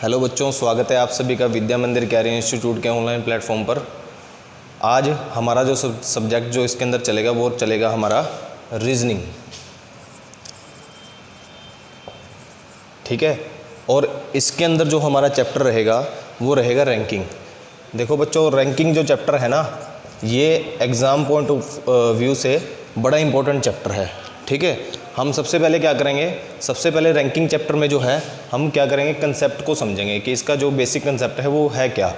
Hello बच्चों, स्वागत है आप सभी का विद्या मंदिर कैरियर इंस्टीट्यूट के ऑनलाइन प्लेटफॉर्म पर। आज हमारा जो सब्जेक्ट जो इसके अंदर चलेगा वो चलेगा हमारा रीजनिंग, ठीक है। और इसके अंदर जो हमारा चैप्टर रहेगा वो रहेगा रैंकिंग। देखो बच्चों, रैंकिंग जो चैप्टर है ना, ये एग्ज़ाम पॉइंट ऑफ व्यू से बड़ा इंपॉर्टेंट चैप्टर है, ठीक है। हम सबसे पहले क्या करेंगे, सबसे पहले रैंकिंग चैप्टर में जो है हम क्या करेंगे, कंसेप्ट को समझेंगे कि इसका जो बेसिक कंसेप्ट है वो है क्या,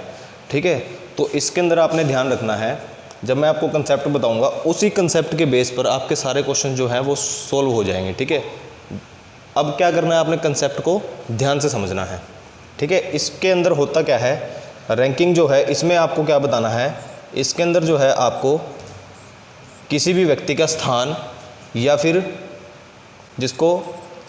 ठीक है। तो इसके अंदर आपने ध्यान रखना है, जब मैं आपको कंसेप्ट बताऊंगा उसी कंसेप्ट के बेस पर आपके सारे क्वेश्चन जो हैं वो सोल्व हो जाएंगे, ठीक है। अब क्या करना है, आपने कंसेप्ट को ध्यान से समझना है, ठीक है। इसके अंदर होता क्या है, रैंकिंग जो है इसमें आपको क्या बताना है, इसके अंदर जो है आपको किसी भी व्यक्ति का स्थान या फिर जिसको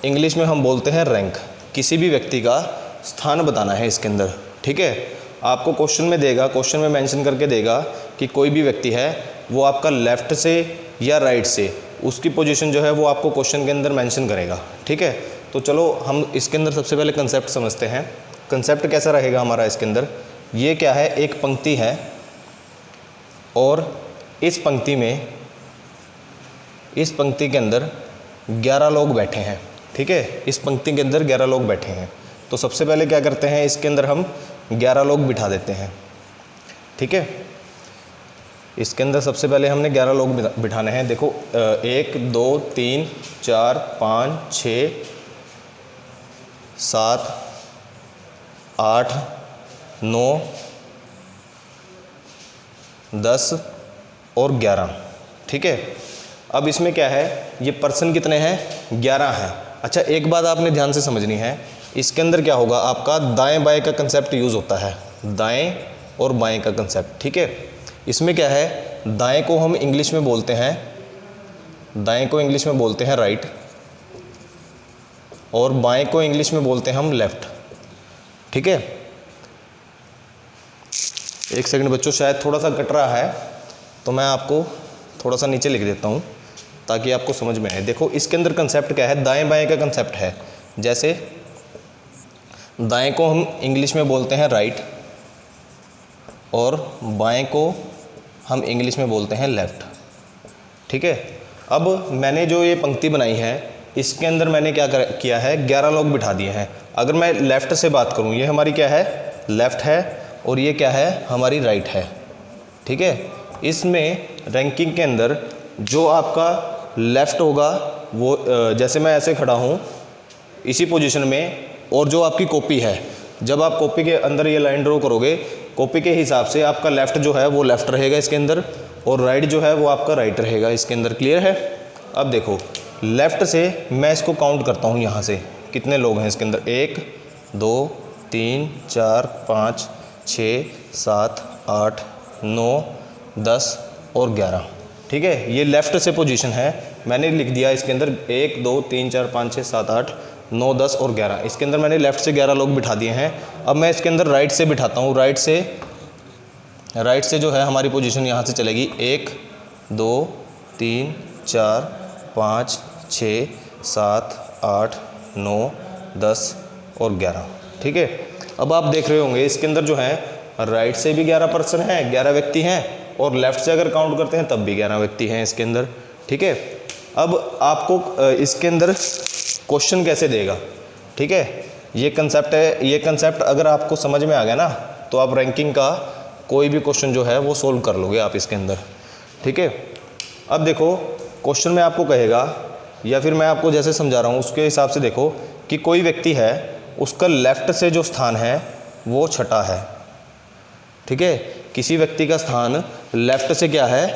इंग्लिश में हम बोलते हैं रैंक, किसी भी व्यक्ति का स्थान बताना है इसके अंदर, ठीक है। आपको क्वेश्चन में देगा, क्वेश्चन में मेंशन करके देगा कि कोई भी व्यक्ति है वो आपका लेफ़्ट से या राइट से, उसकी पोजीशन जो है वो आपको क्वेश्चन के अंदर मेंशन करेगा, ठीक है। तो चलो हम इसके अंदर सबसे पहले कंसेप्ट समझते हैं। कंसेप्ट कैसा रहेगा हमारा इसके अंदर, ये क्या है, एक पंक्ति है और इस पंक्ति के अंदर 11 लोग बैठे हैं, ठीक है। इस पंक्ति के अंदर 11 लोग बैठे हैं। तो सबसे पहले क्या करते हैं, इसके अंदर हम 11 लोग बिठा देते हैं, ठीक है। इसके अंदर सबसे पहले हमने 11 लोग बिठाने हैं। देखो 1 2 3 4 5 6 7 8 9 10 और 11, ठीक है। अब इसमें क्या है, ये पर्सन कितने हैं, 11 हैं। अच्छा, एक बात आपने ध्यान से समझनी है, इसके अंदर क्या होगा, आपका दाएं बाएं का कंसेप्ट यूज़ होता है, दाएं और बाएं का कंसेप्ट, ठीक है। इसमें क्या है, दाएं को हम इंग्लिश में बोलते हैं, दाएं को इंग्लिश में बोलते हैं राइट, और बाएं को इंग्लिश में बोलते हैं हम लेफ्ट, ठीक है। एक सेकंड बच्चों, शायद थोड़ा सा कट रहा है तो मैं आपको थोड़ा सा नीचे लिख देता हूँ ताकि आपको समझ में आए। देखो इसके अंदर कंसेप्ट क्या है, दाएं बाएं का कंसेप्ट है। जैसे दाएं को हम इंग्लिश में बोलते हैं राइट और बाएं को हम इंग्लिश में बोलते हैं लेफ़्ट, ठीक है। अब मैंने जो ये पंक्ति बनाई है इसके अंदर मैंने क्या किया है, 11 लोग बिठा दिए हैं। अगर मैं लेफ़्ट से बात करूँ, ये हमारी क्या है, लेफ़्ट है, और ये क्या है, हमारी राइट है, ठीक है। इसमें रैंकिंग के अंदर जो आपका लेफ़्ट होगा वो जैसे मैं ऐसे खड़ा हूँ इसी पोजीशन में, और जो आपकी कॉपी है, जब आप कॉपी के अंदर ये लाइन ड्रॉ करोगे, कॉपी के हिसाब से आपका लेफ़्ट जो है वो लेफ़्ट रहेगा इसके अंदर, और राइट जो है वो आपका राइट रहेगा इसके अंदर। क्लियर है। अब देखो लेफ़्ट से मैं इसको काउंट करता हूँ, यहाँ से कितने लोग हैं इसके अंदर, 1 2 3 4 5 6 7 8 9 10 और 11, ठीक है। ये लेफ़्ट से पोजीशन है, मैंने लिख दिया इसके अंदर 1 2 3 4 5 6 7 8 9 10 और 11। इसके अंदर मैंने लेफ़्ट से 11 लोग बिठा दिए हैं। अब मैं इसके अंदर राइट से बिठाता हूँ, राइट से जो है हमारी पोजीशन यहाँ से चलेगी 1 2 3 4 5 6 7 8 9 10 और 11, ठीक है। अब आप देख रहे होंगे इसके अंदर जो है राइट से भी 11 पर्सन हैं, 11 व्यक्ति हैं, और लेफ़्ट से अगर काउंट करते हैं तब भी 11 व्यक्ति हैं इसके अंदर, ठीक है। अब आपको इसके अंदर क्वेश्चन कैसे देगा, ठीक है, ये कंसेप्ट है। ये कंसेप्ट अगर आपको समझ में आ गया ना, तो आप रैंकिंग का कोई भी क्वेश्चन जो है वो सोल्व कर लोगे आप इसके अंदर, ठीक है। अब देखो क्वेश्चन में आपको कहेगा, या फिर मैं आपको जैसे समझा रहा हूँ उसके हिसाब से देखो कि कोई व्यक्ति है, उसका लेफ़्ट से जो स्थान है वो छठा है, ठीक है। किसी व्यक्ति का स्थान लेफ़्ट से क्या है,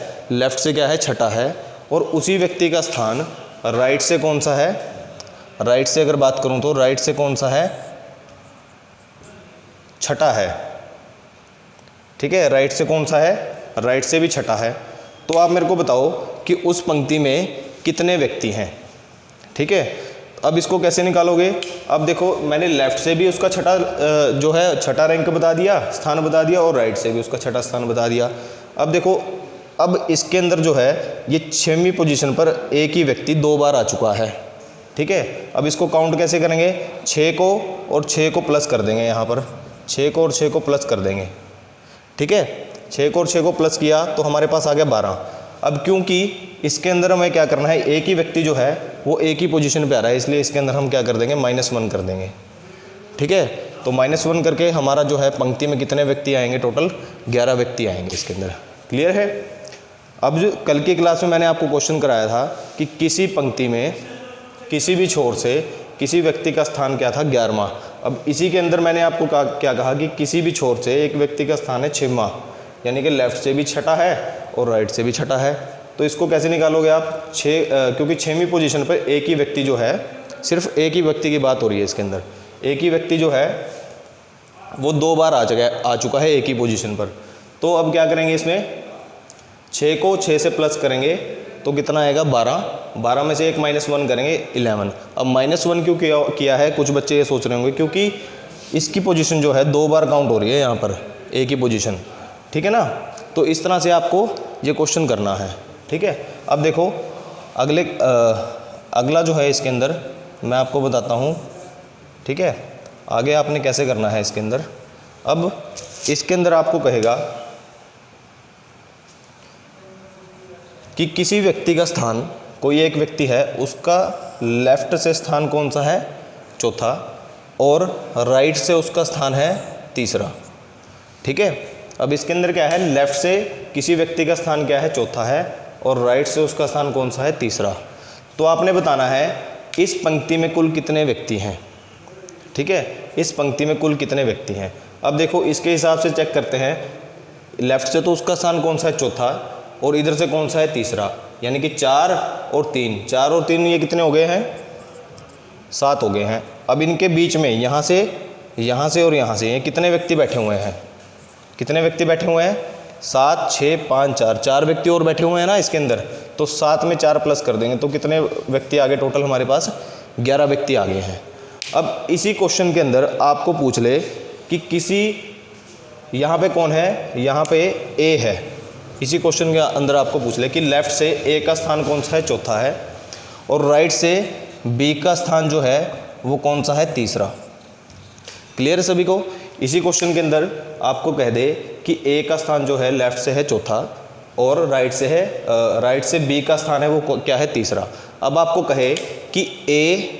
छठा है, और उसी व्यक्ति का स्थान राइट से कौन सा है, राइट से अगर बात करूं तो राइट से कौन सा है, छठा है, ठीक है। राइट से कौन सा है, राइट से भी छठा है। तो आप मेरे को बताओ कि उस पंक्ति में कितने व्यक्ति हैं, ठीक है। अब इसको कैसे निकालोगे, अब देखो मैंने लेफ़्ट से भी उसका छठा रैंक बता दिया, स्थान बता दिया, और राइट से भी उसका छठा स्थान बता दिया। अब देखो, अब इसके अंदर जो है ये 6वीं पोजीशन पर एक ही व्यक्ति 2 बार आ चुका है, ठीक है। अब इसको काउंट कैसे करेंगे, 6 को और 6 को प्लस कर देंगे, यहाँ पर 6 को और 6 को प्लस कर देंगे, ठीक है। 6 को और 6 को प्लस किया तो हमारे पास आ गया 12। अब क्योंकि इसके अंदर हमें क्या करना है, एक ही व्यक्ति जो है वो एक ही पोजीशन पे आ रहा है, इसलिए इसके अंदर हम क्या कर देंगे, -1 कर देंगे, ठीक है। तो -1 करके हमारा जो है पंक्ति में कितने व्यक्ति आएंगे, टोटल 11 व्यक्ति आएंगे इसके अंदर। क्लियर है। अब जो कल की क्लास में मैंने आपको क्वेश्चन कराया था कि किसी पंक्ति में किसी भी छोर से किसी व्यक्ति का स्थान क्या था, 11वां। अब इसी के अंदर मैंने आपको क्या कहा कि किसी भी छोर से एक व्यक्ति का स्थान है 6वां, यानी कि लेफ्ट से भी छठा है और राइट से भी छठा है। तो इसको कैसे निकालोगे आप, क्योंकि 6वीं पोजीशन पर एक ही व्यक्ति जो है, सिर्फ एक ही व्यक्ति की बात हो रही है इसके अंदर, एक ही व्यक्ति जो है वो 2 बार आ चुका है एक ही पोजीशन पर। तो अब क्या करेंगे, इसमें 6 को 6 से प्लस करेंगे तो कितना आएगा, 12 में से एक -1 करेंगे, 11। अब -1 क्यों किया है, कुछ बच्चे ये सोच रहे होंगे क्योंकि इसकी पोजीशन जो है 2 बार काउंट हो रही है यहाँ पर, एक ही पोजीशन, ठीक है ना। तो इस तरह से आपको ये क्वेश्चन करना है, ठीक है। अब देखो अगला जो है इसके अंदर मैं आपको बताता हूँ, ठीक है। आगे आपने कैसे करना है इसके अंदर। अब इसके अंदर आपको कहेगा कि किसी व्यक्ति का स्थान, कोई एक व्यक्ति है, उसका लेफ्ट से स्थान कौन सा है, चौथा, और राइट से उसका स्थान है तीसरा, ठीक है। अब इसके अंदर क्या है, लेफ्ट से किसी व्यक्ति का स्थान क्या है, चौथा है, और राइट से उसका स्थान कौन सा है, तीसरा। तो आपने बताना है इस पंक्ति में कुल कितने व्यक्ति हैं, ठीक है, इस पंक्ति में कुल कितने व्यक्ति हैं। अब देखो इसके हिसाब से चेक करते हैं, लेफ्ट से तो उसका स्थान कौन सा है, चौथा, और इधर से कौन सा है, तीसरा, यानी कि 4 और 3 ये कितने हो गए हैं, 7 हो गए हैं। अब इनके बीच में यहाँ से और यहाँ से ये कितने व्यक्ति बैठे हुए हैं, कितने व्यक्ति बैठे हुए हैं, 7, 6, 5, 4 व्यक्ति और बैठे हुए हैं ना इसके अंदर। तो 7 में 4 प्लस कर देंगे तो कितने व्यक्ति आगे, टोटल हमारे पास 11 व्यक्ति आगे हैं। अब इसी क्वेश्चन के अंदर आपको पूछ ले कि किसी, यहाँ पे कौन है, यहाँ पे ए है, इसी क्वेश्चन के अंदर आपको पूछ ले कि लेफ्ट से ए का स्थान कौन सा है, चौथा है, और राइट से बी का स्थान जो है वो कौन सा है, तीसरा। क्लियर है सभी को। इसी क्वेश्चन के अंदर आपको कह दे कि ए का स्थान जो है लेफ्ट से है चौथा, और राइट से बी का स्थान है वो क्या है, तीसरा। अब आपको कहे कि ए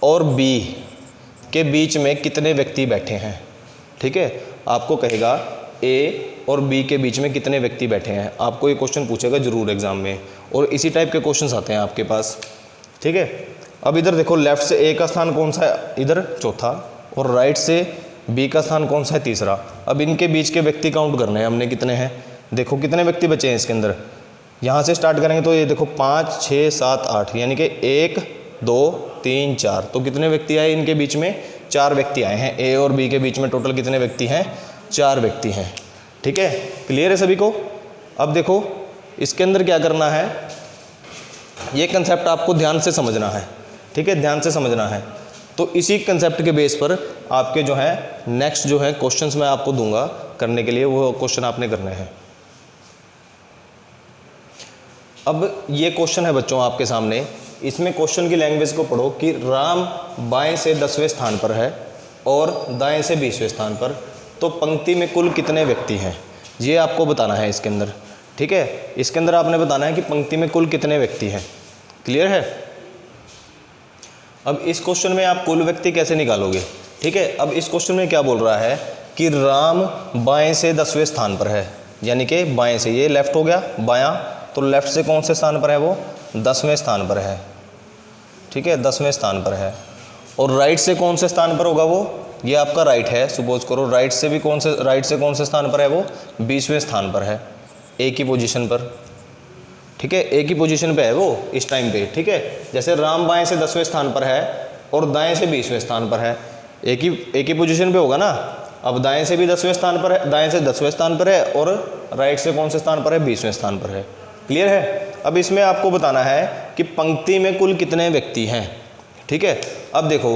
और बी के बीच में कितने व्यक्ति बैठे हैं, ठीक है। आपको कहेगा ए और बी के बीच में कितने व्यक्ति बैठे हैं, आपको ये क्वेश्चन पूछेगा जरूर एग्जाम में, और इसी टाइप के क्वेश्चंस आते हैं आपके पास, ठीक है। अब इधर देखो, लेफ्ट से ए का स्थान कौन सा है, इधर चौथा, और राइट से बी का स्थान कौन सा है, तीसरा। अब इनके बीच के व्यक्ति काउंट करने हैं हमने, कितने हैं, देखो कितने व्यक्ति बचे हैं इसके अंदर। यहाँ से स्टार्ट करेंगे तो ये देखो 5, 6, 7, 8, यानी कि 1, 2, 3, 4, तो कितने व्यक्ति आए इनके बीच में, 4 व्यक्ति आए हैं। ए और बी के बीच में टोटल कितने व्यक्ति हैं, 4 व्यक्ति हैं, ठीक है। क्लियर है सभी को। अब देखो इसके अंदर क्या करना है, ये कंसेप्ट आपको ध्यान से समझना है, ठीक है, ध्यान से समझना है। तो इसी कंसेप्ट के बेस पर आपके जो है नेक्स्ट जो है क्वेश्चंस मैं आपको दूंगा करने के लिए, वो क्वेश्चन आपने करने हैं। अब ये क्वेश्चन है बच्चों आपके सामने, इसमें क्वेश्चन की लैंग्वेज को पढ़ो कि राम बाएं से 10वें स्थान पर है और दाएं से 20वें स्थान पर, तो पंक्ति में कुल कितने व्यक्ति हैं, ये आपको बताना है इसके अंदर, ठीक है। इसके अंदर आपने बताना है कि पंक्ति में कुल कितने व्यक्ति हैं। क्लियर है। अब इस क्वेश्चन में आप कुल व्यक्ति कैसे निकालोगे, ठीक है। अब इस क्वेश्चन में क्या बोल रहा है कि राम बाएं से 10वें स्थान पर है, यानी कि बाएं से, ये लेफ्ट हो गया, बायां, तो लेफ्ट से कौन से स्थान पर है, वो 10वें स्थान पर है, ठीक है, 10वें स्थान पर है। और राइट से कौन से स्थान पर होगा, वो ये आपका राइट है, सपोज करो राइट से कौन से स्थान पर है, वो 20वें स्थान पर है, एक ही पोजीशन पर, ठीक है, एक ही पोजीशन पे है वो इस टाइम पे, ठीक है। जैसे राम बाएं से 10वें स्थान पर है और दाएं से 20वें स्थान पर है, एक ही पोजीशन पे होगा ना। अब दाएं से भी 10वें स्थान पर है, दाएं से 10वें स्थान पर है, और राइट से कौन से स्थान पर है, 20वें स्थान पर है। क्लियर है। अब इसमें आपको बताना है कि पंक्ति में कुल कितने व्यक्ति हैं, ठीक है। अब देखो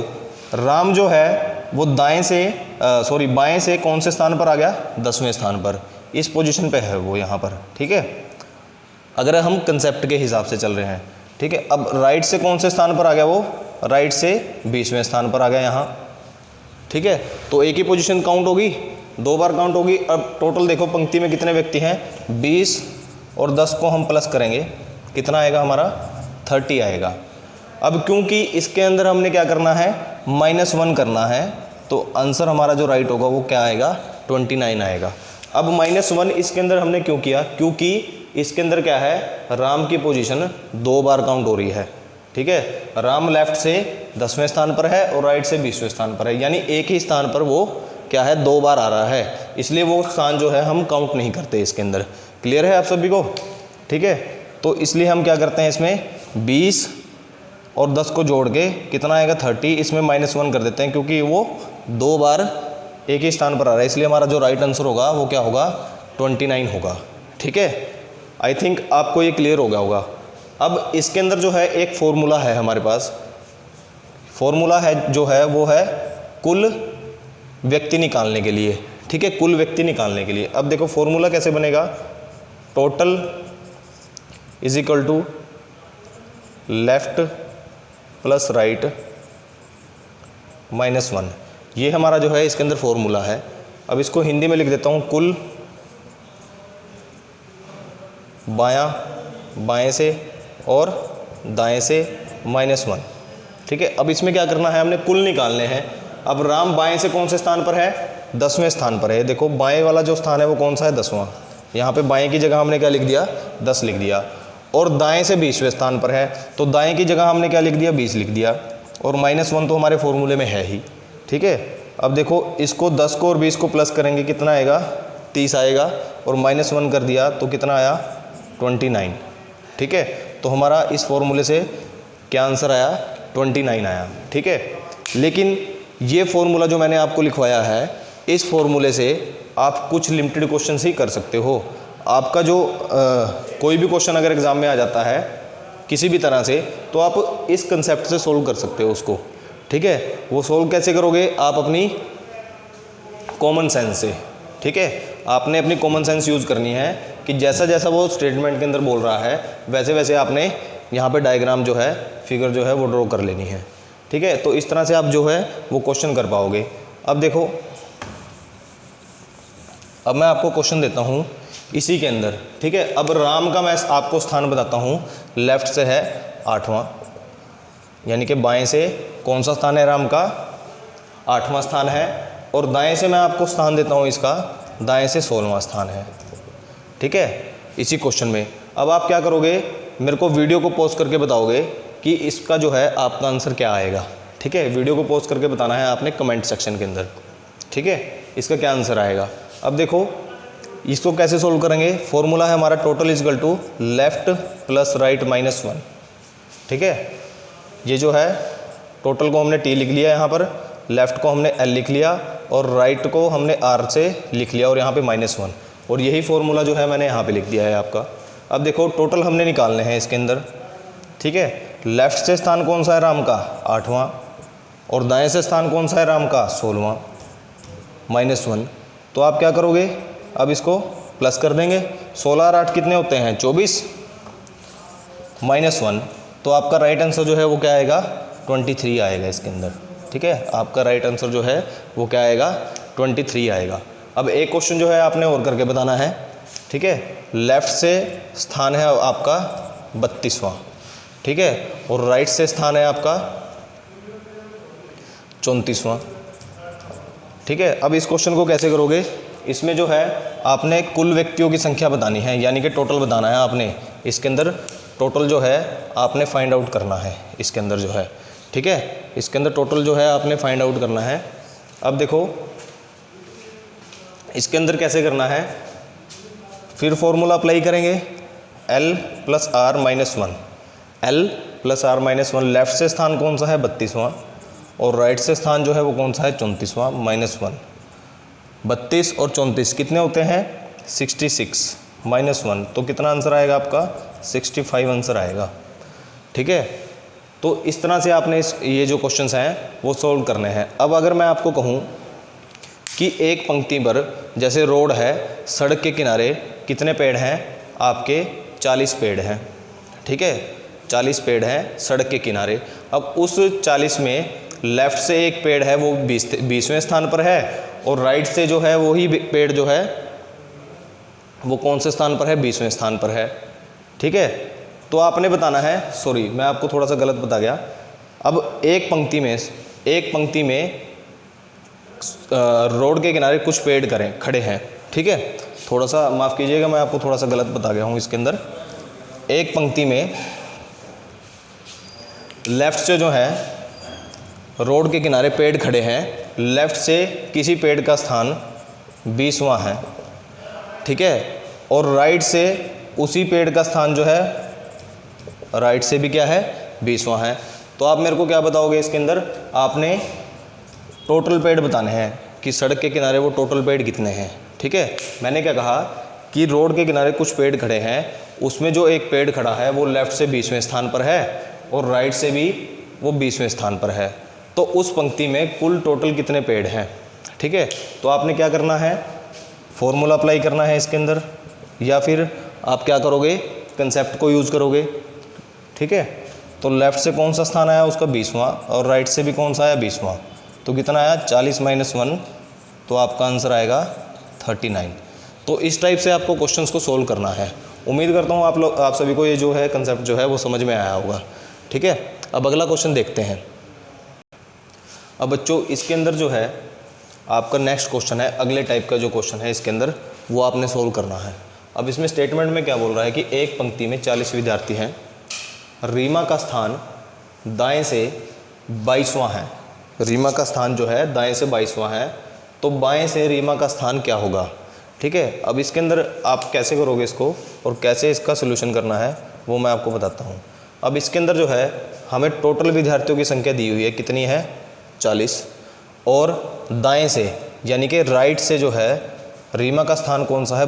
राम जो है वो बाएं से कौन से स्थान पर आ गया, 10वें स्थान पर, इस पोजीशन पे है वो यहाँ पर, ठीक है, अगर हम कंसेप्ट के हिसाब से चल रहे हैं, ठीक है। अब राइट से कौन से स्थान पर आ गया वो, राइट से 20वें स्थान पर आ गया यहाँ, ठीक है। तो एक ही पोजीशन काउंट होगी, 2 बार काउंट होगी। अब टोटल देखो पंक्ति में कितने व्यक्ति हैं, 20 और 10 को हम प्लस करेंगे, कितना आएगा हमारा, 30 आएगा। अब क्योंकि इसके अंदर हमने क्या करना है, -1 करना है, तो आंसर हमारा जो राइट होगा वो क्या आएगा, 29 आएगा। अब -1 इसके अंदर हमने क्यों किया, क्योंकि इसके अंदर क्या है, राम की पोजीशन 2 बार काउंट हो रही है, ठीक है। राम लेफ्ट से 10वें स्थान पर है और राइट से 20वें स्थान पर है, यानी एक ही स्थान पर वो क्या है, 2 बार आ रहा है, इसलिए वो स्थान जो है हम काउंट नहीं करते इसके अंदर। क्लियर है आप सभी को, ठीक है। तो इसलिए हम क्या करते हैं, इसमें 20 और 10 को जोड़ के कितना आएगा, 30, इसमें -1 कर देते हैं, क्योंकि वो 2 बार एक ही स्थान पर आ रहा है, इसलिए हमारा जो राइट आंसर होगा वो क्या होगा, 29 होगा, ठीक है। आई थिंक आपको ये क्लियर हो गया होगा। अब इसके अंदर जो है एक फॉर्मूला है हमारे पास, फॉर्मूला है जो है वो है कुल व्यक्ति निकालने के लिए, ठीक है, कुल व्यक्ति निकालने के लिए। अब देखो फॉर्मूला कैसे बनेगा, total is equal to left plus right -1, ये हमारा जो है इसके अंदर फॉर्मूला है। अब इसको हिंदी में लिख देता हूँ, कुल बाएं से और दाएं से -1, ठीक है। अब इसमें क्या करना है, हमने कुल निकालने हैं। अब राम बाएं से कौन से स्थान पर है, 10वें स्थान पर है। देखो बाएं वाला जो स्थान है वो कौन सा है, 10वां, यहाँ पे बाएं की जगह हमने क्या लिख दिया, 10 लिख दिया। और दाएं से 20वें स्थान पर है, तो दाएं की जगह हमने क्या लिख दिया, 20 लिख दिया। और -1 तो हमारे फॉर्मूले में है ही, ठीक है। अब देखो इसको 10 को और 20 को प्लस करेंगे, कितना आएगा, 30 आएगा, और -1 कर दिया तो कितना आया, 29, ठीक है। तो हमारा इस फॉर्मूले से क्या आंसर आया, 29 आया, ठीक है। लेकिन ये फॉर्मूला जो मैंने आपको लिखवाया है, इस फॉर्मूले से आप कुछ लिमिटेड क्वेश्चन ही कर सकते हो। आपका जो कोई भी क्वेश्चन अगर एग्ज़ाम में आ जाता है किसी भी तरह से, तो आप इस कंसेप्ट से सोल्व कर सकते हो उसको, ठीक है। वो सोल्व कैसे करोगे, आप अपनी कॉमन सेंस से, ठीक है। आपने अपनी कॉमन सेंस यूज़ करनी है कि जैसा जैसा वो स्टेटमेंट के अंदर बोल रहा है वैसे वैसे आपने यहाँ पे डायग्राम जो है, फिगर जो है वो ड्रॉ कर लेनी है, ठीक है। तो इस तरह से आप जो है वो क्वेश्चन कर पाओगे। अब देखो, अब मैं आपको क्वेश्चन देता हूँ इसी के अंदर, ठीक है। अब राम का मैं आपको स्थान बताता हूँ, लेफ्ट से है 8वां, यानी कि बाएं से कौन सा स्थान है राम का, 8वां स्थान है। और दाएं से मैं आपको स्थान देता हूँ इसका, दाएं से 16वां स्थान है, ठीक है, इसी क्वेश्चन में। अब आप क्या करोगे, मेरे को वीडियो को पॉज करके बताओगे कि इसका जो है आपका आंसर क्या आएगा, ठीक है। वीडियो को पॉज करके बताना है आपने कमेंट सेक्शन के अंदर, ठीक है, इसका क्या आंसर आएगा। अब देखो इसको कैसे सोल्व करेंगे, फॉर्मूला है हमारा total is equal to left plus right -1, ठीक है। ये जो है टोटल को हमने T लिख लिया यहाँ पर, लेफ़्ट को हमने L लिख लिया और राइट को हमने R से लिख लिया और यहाँ पे -1, और यही फॉर्मूला जो है मैंने यहाँ पे लिख दिया है आपका। अब देखो टोटल हमने निकालने हैं इसके अंदर, ठीक है। लेफ़्ट से स्थान कौन सा है राम का, 8वां, और दाएं से स्थान कौन सा है राम का, 16वां, -1। तो आप क्या करोगे, अब इसको प्लस कर देंगे, 16 और 8 कितने होते हैं, 24, -1, तो आपका राइट आंसर जो है वो क्या आएगा, 23 आएगा इसके अंदर, ठीक है। आपका राइट आंसर जो है वो क्या आएगा, 23 आएगा। अब एक क्वेश्चन जो है आपने और करके बताना है, ठीक है। लेफ़्ट से स्थान है आपका 32वां, ठीक है, और राइट से स्थान है आपका 34वां, ठीक है। अब इस क्वेश्चन को कैसे करोगे, इसमें जो है आपने कुल व्यक्तियों की संख्या बतानी है, यानी कि टोटल बताना है आपने। इसके अंदर टोटल जो है आपने फाइंड आउट करना है इसके अंदर जो है, ठीक है। इसके अंदर टोटल जो है आपने फाइंड आउट करना है। अब देखो इसके अंदर कैसे करना है, फिर फॉर्मूला अप्लाई करेंगे, L plus R -1, L plus R -1। Left से स्थान कौन सा है, 32वां, और राइट से स्थान जो है वो कौन सा है, 34वां, -1। 32 और 34 कितने होते हैं, 66, -1, तो कितना आंसर आएगा आपका, 65 आंसर आएगा, ठीक है। तो इस तरह से आपने ये जो क्वेश्चंस हैं वो सॉल्व करने हैं। अब अगर मैं आपको कहूँ कि एक पंक्ति पर, जैसे रोड है, सड़क के किनारे कितने पेड़ हैं आपके, 40 पेड़ हैं, ठीक है, 40 पेड़ हैं सड़क के किनारे। अब उस 40 में लेफ़्ट से एक पेड़ है वो 20वें स्थान पर है, और राइट से जो है वही पेड़ जो है वो कौन से स्थान पर है, 20वें स्थान पर है। ठीक है, तो आपने बताना है, सॉरी मैं आपको थोड़ा सा गलत बता गया। अब एक पंक्ति में रोड के किनारे कुछ पेड़ खड़े हैं। ठीक है, थोड़ा सा माफ़ कीजिएगा, मैं आपको थोड़ा सा गलत बता गया हूँ। इसके अंदर एक पंक्ति में लेफ़्ट से जो है रोड के किनारे पेड़ खड़े हैं, लेफ़्ट से किसी पेड़ का स्थान 20वां है। ठीक है, और राइट से उसी पेड़ का स्थान जो है राइट से भी क्या है, 20वां है। तो आप मेरे को क्या बताओगे, इसके अंदर आपने टोटल पेड़ बताने हैं कि सड़क के किनारे वो टोटल पेड़ कितने हैं। ठीक है, मैंने क्या कहा कि रोड के किनारे कुछ पेड़ खड़े हैं, उसमें जो एक पेड़ खड़ा है वो लेफ़्ट से 20वें स्थान पर है और राइट से भी वो 20वें स्थान पर है। तो उस पंक्ति में कुल टोटल कितने पेड़ हैं। ठीक है, तो आपने क्या करना है, फॉर्मूला अप्लाई करना है इसके अंदर, या फिर आप क्या करोगे, कंसेप्ट को यूज़ करोगे। ठीक है, तो लेफ़्ट से कौन सा स्थान आया, उसका 20वां, और राइट से भी कौन सा आया, 20वां। तो कितना आया, 40 - 1, तो आपका आंसर आएगा 39। तो इस टाइप से आपको क्वेश्चंस को सोल्व करना है। उम्मीद करता हूँ आप सभी को ये जो है कंसेप्ट जो है वो समझ में आया होगा। ठीक है, अब अगला क्वेश्चन देखते हैं। अब बच्चों इसके अंदर जो है आपका नेक्स्ट क्वेश्चन है, अगले टाइप का जो क्वेश्चन है इसके अंदर वो आपने सोल्व करना है। अब इसमें स्टेटमेंट में क्या बोल रहा है कि एक पंक्ति में 40 विद्यार्थी हैं, रीमा का स्थान दाएं से 22वां है। रीमा का स्थान जो है दाएं से 22वां है, तो बाएं से रीमा का स्थान क्या होगा। ठीक है, अब इसके अंदर आप कैसे करोगे इसको और कैसे इसका सोल्यूशन करना है वो मैं आपको बताता हूँ। अब इसके अंदर जो है हमें टोटल विद्यार्थियों की संख्या दी हुई है, कितनी है, 40, और दाएं से यानी कि राइट से जो है रीमा का स्थान कौन सा है,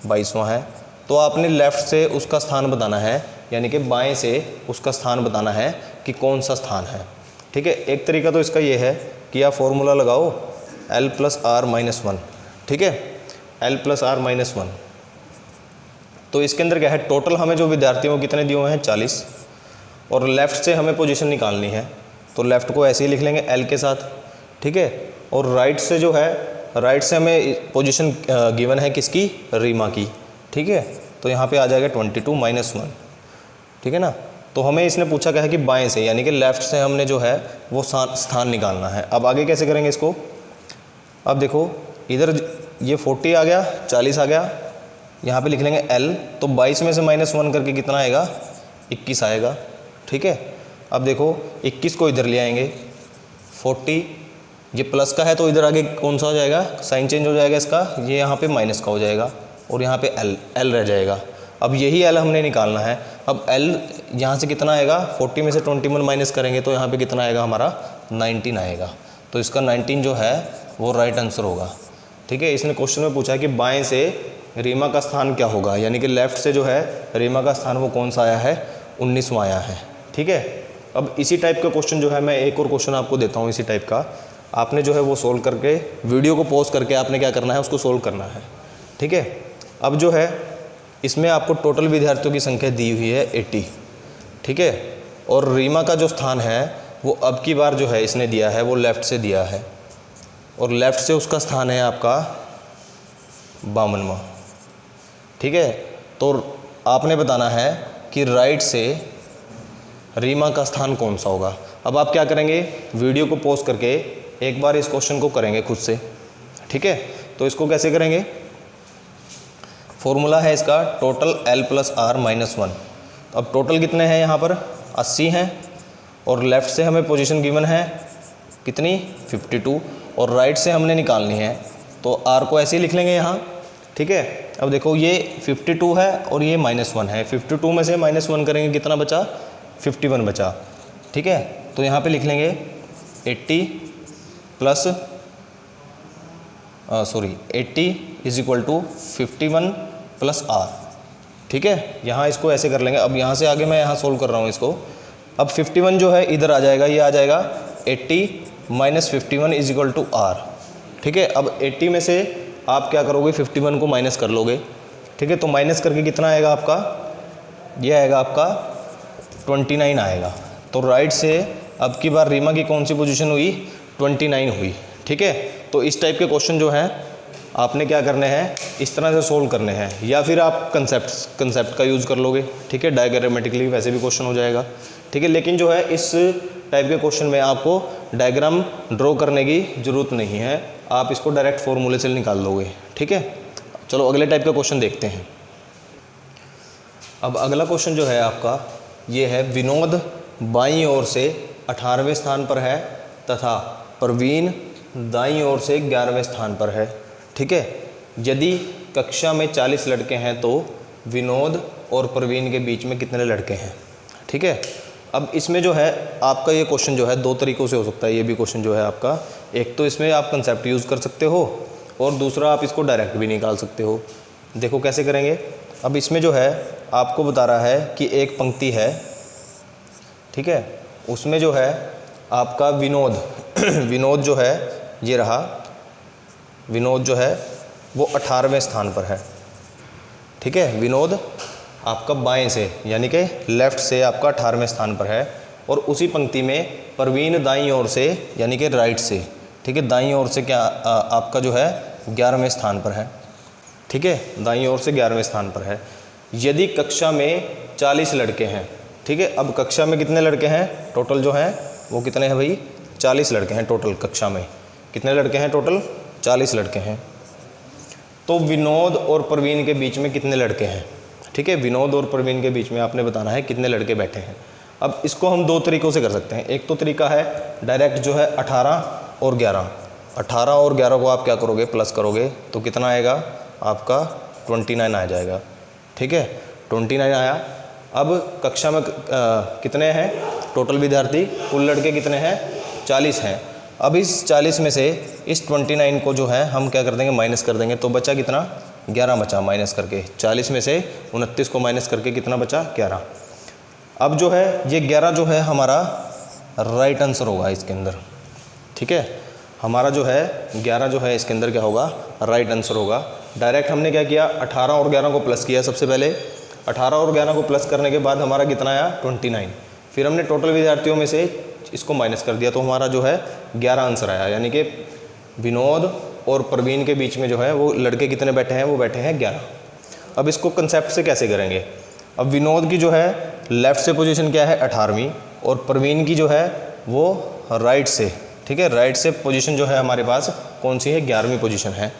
22वां है। तो आपने लेफ़्ट से उसका स्थान बताना है, यानी कि बाएं से उसका स्थान बताना है कि कौन सा स्थान है। ठीक है, एक तरीका तो इसका ये है कि आप फॉर्मूला लगाओ L + R - 1। ठीक है, L + R - 1। तो इसके अंदर क्या है, टोटल हमें जो विद्यार्थियों को कितने दिए हुए हैं, 40, और लेफ़्ट से हमें पोजीशन निकालनी है, तो लेफ़्ट को ऐसे ही लिख लेंगे L के साथ। ठीक है, और राइट से जो है, राइट से हमें पोजीशन गिवन है किसकी, रीमा की। ठीक है, तो यहाँ पे आ जाएगा 22 - 1। ठीक है ना, तो हमें इसने पूछा क्या है कि बाएं से यानी कि लेफ़्ट से हमने जो है वो स्थान निकालना है। अब आगे कैसे करेंगे इसको, अब देखो इधर ये 40 आ गया, 40 आ गया, यहाँ पे लिख लेंगे L, तो 22 में से -1 करके कितना आएगा, 21 आएगा। ठीक है, अब देखो 21 को इधर ले आएंगे, 40 ये प्लस का है तो इधर आगे कौन सा हो जाएगा, साइन चेंज हो जाएगा इसका, ये यहाँ पे माइनस का हो जाएगा और यहाँ पे L रह जाएगा। अब यही L हमने निकालना है। अब L यहाँ से कितना आएगा, 40 में से 21 माइनस करेंगे तो यहाँ पे कितना आएगा हमारा, 19 आएगा। तो इसका 19 जो है वो राइट आंसर होगा। ठीक है, इसने क्वेश्चन में पूछा कि बाएं से रीमा का स्थान क्या होगा, यानी कि लेफ़्ट से जो है रीमा का स्थान वो कौन सा आया है, 19वां आया है। ठीक है, अब इसी टाइप का क्वेश्चन जो है मैं एक और क्वेश्चन आपको देता हूँ इसी टाइप का, आपने जो है वो सोल्व करके वीडियो को पॉज करके आपने क्या करना है, उसको सोल्व करना है। ठीक है, अब जो है इसमें आपको टोटल विद्यार्थियों की संख्या दी हुई है 80। ठीक है, और रीमा का जो स्थान है वो अब की बार जो है इसने दिया है वो लेफ़्ट से दिया है, और लेफ़्ट से उसका स्थान है आपका 52वां। ठीक है, तो आपने बताना है कि राइट से रीमा का स्थान कौन सा होगा। अब आप क्या करेंगे, वीडियो को पॉज करके एक बार इस क्वेश्चन को करेंगे खुद से। ठीक है, तो इसको कैसे करेंगे, फॉर्मूला है इसका टोटल L + R - 1। अब टोटल कितने हैं यहाँ पर, 80 हैं, और लेफ़्ट से हमें पोजीशन गिवन है कितनी, 52, और राइट से हमने निकालनी है तो R को ऐसे ही लिख लेंगे यहाँ। ठीक है, अब देखो ये 52 है और ये -1 है, 52 में से -1 करेंगे कितना बचा, 51 बचा। ठीक है, तो यहाँ पे लिख लेंगे 80 = 51 + R। ठीक है, यहाँ इसको ऐसे कर लेंगे। अब यहाँ से आगे मैं यहाँ सोल्व कर रहा हूँ इसको। अब 51 जो है इधर आ जाएगा, ये आ जाएगा 80 - 51 = R। ठीक है, अब 80 में से आप क्या करोगे, 51 को माइनस कर लोगे। ठीक है, तो माइनस करके कितना आएगा आपका ये आएगा आपका 29 आएगा। तो राइट से अब की बार रीमा की कौन सी पोजीशन हुई, 29 हुई। ठीक है, तो इस टाइप के क्वेश्चन जो हैं आपने क्या करने हैं, इस तरह से सोल्व करने हैं, या फिर आप कंसेप्ट का यूज़ कर लोगे। ठीक है, डायग्रामेटिकली वैसे भी क्वेश्चन हो जाएगा। ठीक है, लेकिन जो है इस टाइप के क्वेश्चन में आपको डायग्राम ड्रॉ करने की ज़रूरत नहीं है, आप इसको डायरेक्ट फॉर्मूले से निकाल लोगे। ठीक है, चलो अगले टाइप का क्वेश्चन देखते हैं। अब अगला क्वेश्चन जो है आपका ये है, विनोद बाईं ओर से 18वें स्थान पर है तथा प्रवीण दाईं ओर से 11वें स्थान पर है। ठीक है, यदि कक्षा में 40 लड़के हैं तो विनोद और प्रवीण के बीच में कितने लड़के हैं। ठीक है, अब इसमें जो है आपका ये क्वेश्चन जो है दो तरीक़ों से हो सकता है। ये भी क्वेश्चन जो है आपका, एक तो इसमें आप कंसेप्ट यूज़ कर सकते हो और दूसरा आप इसको डायरेक्ट भी निकाल सकते हो। देखो कैसे करेंगे। अब इसमें जो है आपको बता रहा है कि एक पंक्ति है, ठीक है, उसमें जो है आपका विनोद विनोद जो है ये रहा, विनोद जो है वो 18वें स्थान पर है। ठीक है, विनोद आपका बाएं से यानी कि लेफ़्ट से आपका 18वें स्थान पर है, और उसी पंक्ति में प्रवीण दाईं ओर से यानी कि राइट से, ठीक है, दाईं ओर से क्या आपका जो है 11वें स्थान पर है। ठीक है, दाईं ओर से 11वें स्थान पर है। यदि कक्षा में 40 लड़के हैं, ठीक है, अब कक्षा में कितने लड़के हैं टोटल जो हैं वो कितने हैं भाई, 40 लड़के हैं टोटल। कक्षा में कितने लड़के हैं टोटल, 40 लड़के हैं। तो विनोद और प्रवीण के बीच में कितने लड़के हैं। ठीक है, विनोद और प्रवीण के बीच में आपने बताना है कितने लड़के बैठे हैं। अब इसको हम दो तरीक़ों से कर सकते हैं। एक तो तरीका है डायरेक्ट जो है 18 और 11, 18 और 11 को आप क्या करोगे, प्लस करोगे तो कितना आएगा आपका 29 आ जाएगा। ठीक है, 29 आया। अब कक्षा में कितने हैं टोटल विद्यार्थी, कुल लड़के कितने हैं, 40 हैं। अब इस 40 में से इस 29 को जो है हम क्या कर देंगे, माइनस कर देंगे, तो बचा कितना, 11 बचा माइनस करके। 40 में से 29 को माइनस करके कितना बचा, 11। अब जो है ये 11 जो है हमारा राइट आंसर होगा इसके अंदर। ठीक है, हमारा जो है 11 जो है इसके अंदर क्या होगा, राइट आंसर होगा। डायरेक्ट हमने क्या किया, 18 और 11 को प्लस किया सबसे पहले। 18 और 11 को प्लस करने के बाद हमारा कितना आया, 29। फिर हमने टोटल विद्यार्थियों में से इसको माइनस कर दिया, तो हमारा जो है 11 आंसर आया। यानी कि विनोद और प्रवीण के बीच में जो है वो लड़के कितने बैठे हैं, वो बैठे हैं 11। अब इसको कंसेप्ट से कैसे करेंगे। अब विनोद की जो है लेफ़्ट से पोजीशन क्या है, 18वीं, और प्रवीण की जो है वो राइट से, ठीक है, राइट से पोजीशन जो है हमारे पास कौन सी है, 11वीं पोजीशन है।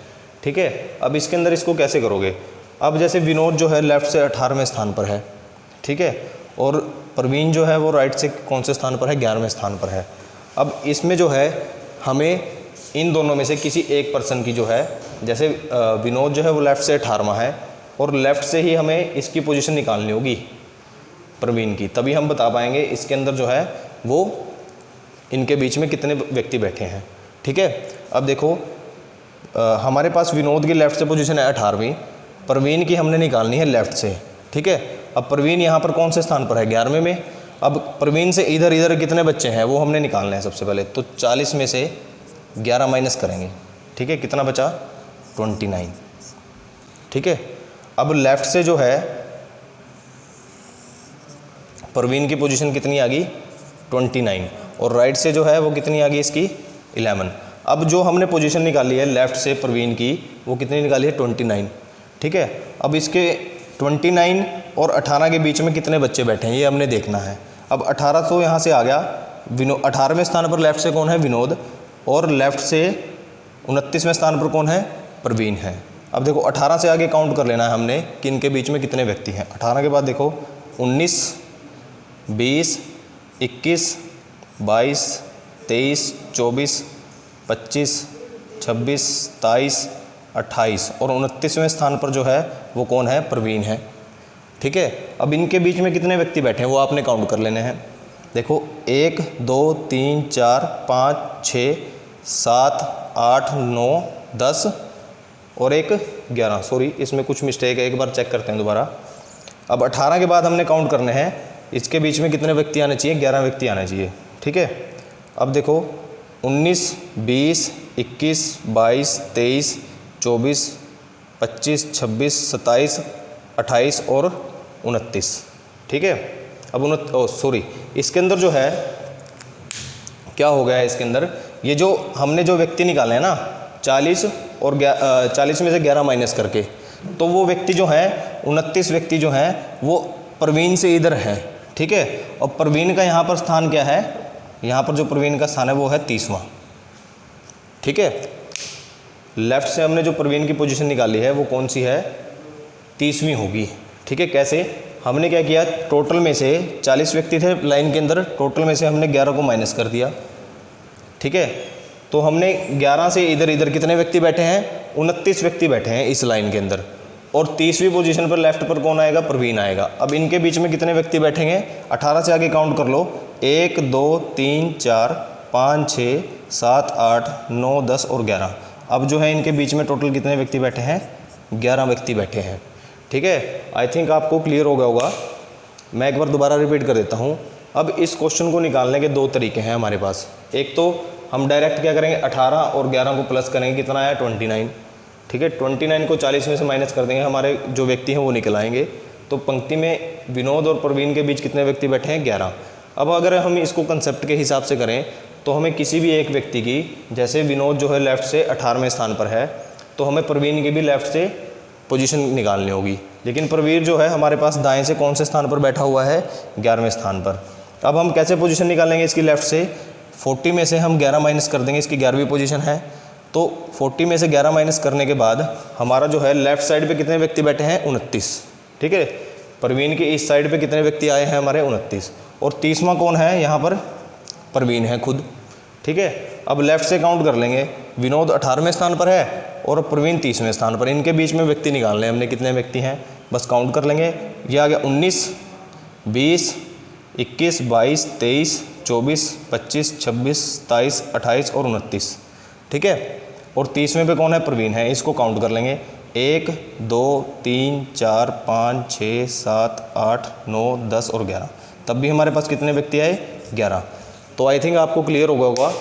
ठीक है, अब इसके अंदर इसको कैसे करोगे। अब जैसे विनोद जो है लेफ़्ट से 18वें स्थान पर है, ठीक है, और प्रवीण जो है वो राइट से कौन से स्थान पर है, 11वें स्थान पर है। अब इसमें जो है हमें इन दोनों में से किसी एक पर्सन की जो है, जैसे विनोद जो है वो लेफ़्ट से 18वां है, और लेफ़्ट से ही हमें इसकी पोजीशन निकालनी होगी प्रवीण की, तभी हम बता पाएंगे इसके अंदर जो है वो इनके बीच में कितने व्यक्ति बैठे हैं। ठीक है, अब देखो हमारे पास विनोद की लेफ़्ट से पोजीशन है 18वीं, प्रवीण की हमने निकालनी है लेफ़्ट से। ठीक है, अब प्रवीण यहाँ पर कौन से स्थान पर है, 11वें में। अब प्रवीण से इधर इधर कितने बच्चे हैं वो हमने निकालने हैं सबसे पहले, तो 40 में से 11 माइनस करेंगे। ठीक है, कितना बचा, 29। ठीक है, अब लेफ़्ट से जो है प्रवीण की पोजीशन कितनी आ गई, 29, और राइट से जो है वो कितनी आ गई इसकी, 11। अब जो हमने पोजीशन निकाली है लेफ़्ट से प्रवीण की वो कितनी निकाली है, 29। ठीक है, अब इसके 29 और 18 के बीच में कितने बच्चे बैठे हैं ये हमने देखना है। अब 18 तो यहाँ से आ गया, 18वें स्थान पर लेफ़्ट से कौन है, विनोद, और लेफ़्ट से 29वें स्थान पर कौन है, प्रवीण है। अब देखो 18 से आगे काउंट कर लेना है हमने कि इनके बीच में कितने व्यक्ति हैं। 18 के बाद देखो 19, 20, 21, 22, 23, 24, 25, 26, 27, 28 और 29वें स्थान पर जो है वो कौन है, प्रवीण है। ठीक है, अब इनके बीच में कितने व्यक्ति बैठे हैं वो आपने काउंट कर लेने हैं। देखो 1, 2, 3, 4, 5, 6, 7, 8, 9, 10 और एक 11। सॉरी, इसमें कुछ मिस्टेक है, एक बार चेक करते हैं दोबारा। अब 18 के बाद हमने काउंट करने हैं, इसके बीच में कितने व्यक्ति आने चाहिए, 11 व्यक्ति आने चाहिए। ठीक है, अब देखो 19, 20, 21, 22, 23, 24, 25, 26, 27, 28 और 29। ठीक है। अब सॉरी, इसके अंदर जो है क्या हो गया है, इसके अंदर ये जो हमने जो व्यक्ति निकाले हैं ना 40 और 40 में से 11 माइनस करके, तो वो व्यक्ति जो है 29 व्यक्ति जो हैं वो प्रवीण से इधर हैं, ठीक है। और प्रवीण का यहाँ पर स्थान क्या है, यहाँ पर जो प्रवीण का स्थान है वो है 30वां, ठीक है। लेफ्ट से हमने जो प्रवीण की पोजीशन निकाली है वो कौन सी है, 30वीं होगी, ठीक है। कैसे, हमने क्या किया, टोटल में से 40 व्यक्ति थे लाइन के अंदर, टोटल में से हमने 11 को माइनस कर दिया, ठीक है। तो हमने 11 से इधर इधर कितने व्यक्ति बैठे हैं, 29 व्यक्ति बैठे हैं इस लाइन के अंदर, और 30वीं पोजीशन पर लेफ्ट पर कौन आएगा, प्रवीण आएगा। अब इनके बीच में कितने व्यक्ति बैठेंगे, 18 से आगे काउंट कर लो, 1 2 3 4 5 6 7 8 9 10 और 11। अब जो है इनके बीच में टोटल कितने व्यक्ति बैठे हैं, 11 व्यक्ति बैठे हैं, ठीक है। आई थिंक आपको क्लियर हो गया होगा। मैं एक बार दोबारा रिपीट कर देता हूँ। अब इस क्वेश्चन को निकालने के दो तरीके हैं हमारे पास। एक तो हम डायरेक्ट क्या करेंगे, 18 और 11 को प्लस करेंगे, कितना आया 29, ठीक है। 29 को 40 में से माइनस कर देंगे, हमारे जो व्यक्ति हैं वो निकल आएंगे। तो पंक्ति में विनोद और प्रवीण के बीच कितने व्यक्ति बैठे हैं, 11। अब अगर हम इसको कंसेप्ट के हिसाब से करें तो हमें किसी भी एक व्यक्ति की, जैसे विनोद जो है लेफ़्ट से 18वें स्थान पर है, तो हमें प्रवीण की भी लेफ़्ट से पोजीशन निकालनी होगी। लेकिन प्रवीण जो है हमारे पास दाएं से कौन से स्थान पर बैठा हुआ है, 11वें स्थान पर। अब हम कैसे पोजीशन निकालेंगे इसकी लेफ़्ट से, 40 में से हम 11 माइनस कर देंगे, इसकी 11वीं पोजीशन है। तो 40 में से 11 माइनस करने के बाद हमारा जो है लेफ़्ट साइड पे कितने व्यक्ति बैठे हैं, 29, ठीक है। प्रवीण के इस साइड पे कितने व्यक्ति आए हैं, हमारे 29, और 30वां कौन है, यहाँ पर प्रवीण है खुद, ठीक है। अब लेफ़्ट से काउंट कर लेंगे, विनोद 18वें स्थान पर है और प्रवीण 30वें स्थान पर। इनके बीच में व्यक्ति निकालने हैं हमने, कितने व्यक्ति हैं, बस काउंट कर लेंगे। ये आ गया 19 20 21 22 23 24 25 26 27 28 और 29, ठीक है। और 30वें पे कौन है, प्रवीण है, इसको काउंट कर लेंगे, 1 2 3 4 5 6 7 8 9 10 और 11। तब भी हमारे पास कितने व्यक्ति आए, 11। तो आई थिंक आपको क्लियर हो गया होगा।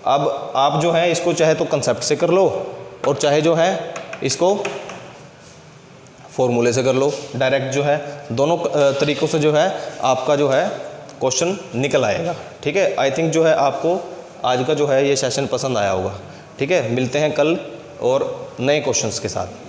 अब आप जो है इसको चाहे तो कंसेप्ट से कर लो और चाहे जो है इसको फॉर्मूले से कर लो, डायरेक्ट जो है दोनों तरीक़ों से जो है आपका जो है क्वेश्चन निकल आएगा, ठीक है। आई थिंक जो है आपको आज का जो है ये सेशन पसंद आया होगा, ठीक है। मिलते हैं कल और नए क्वेश्चंस के साथ।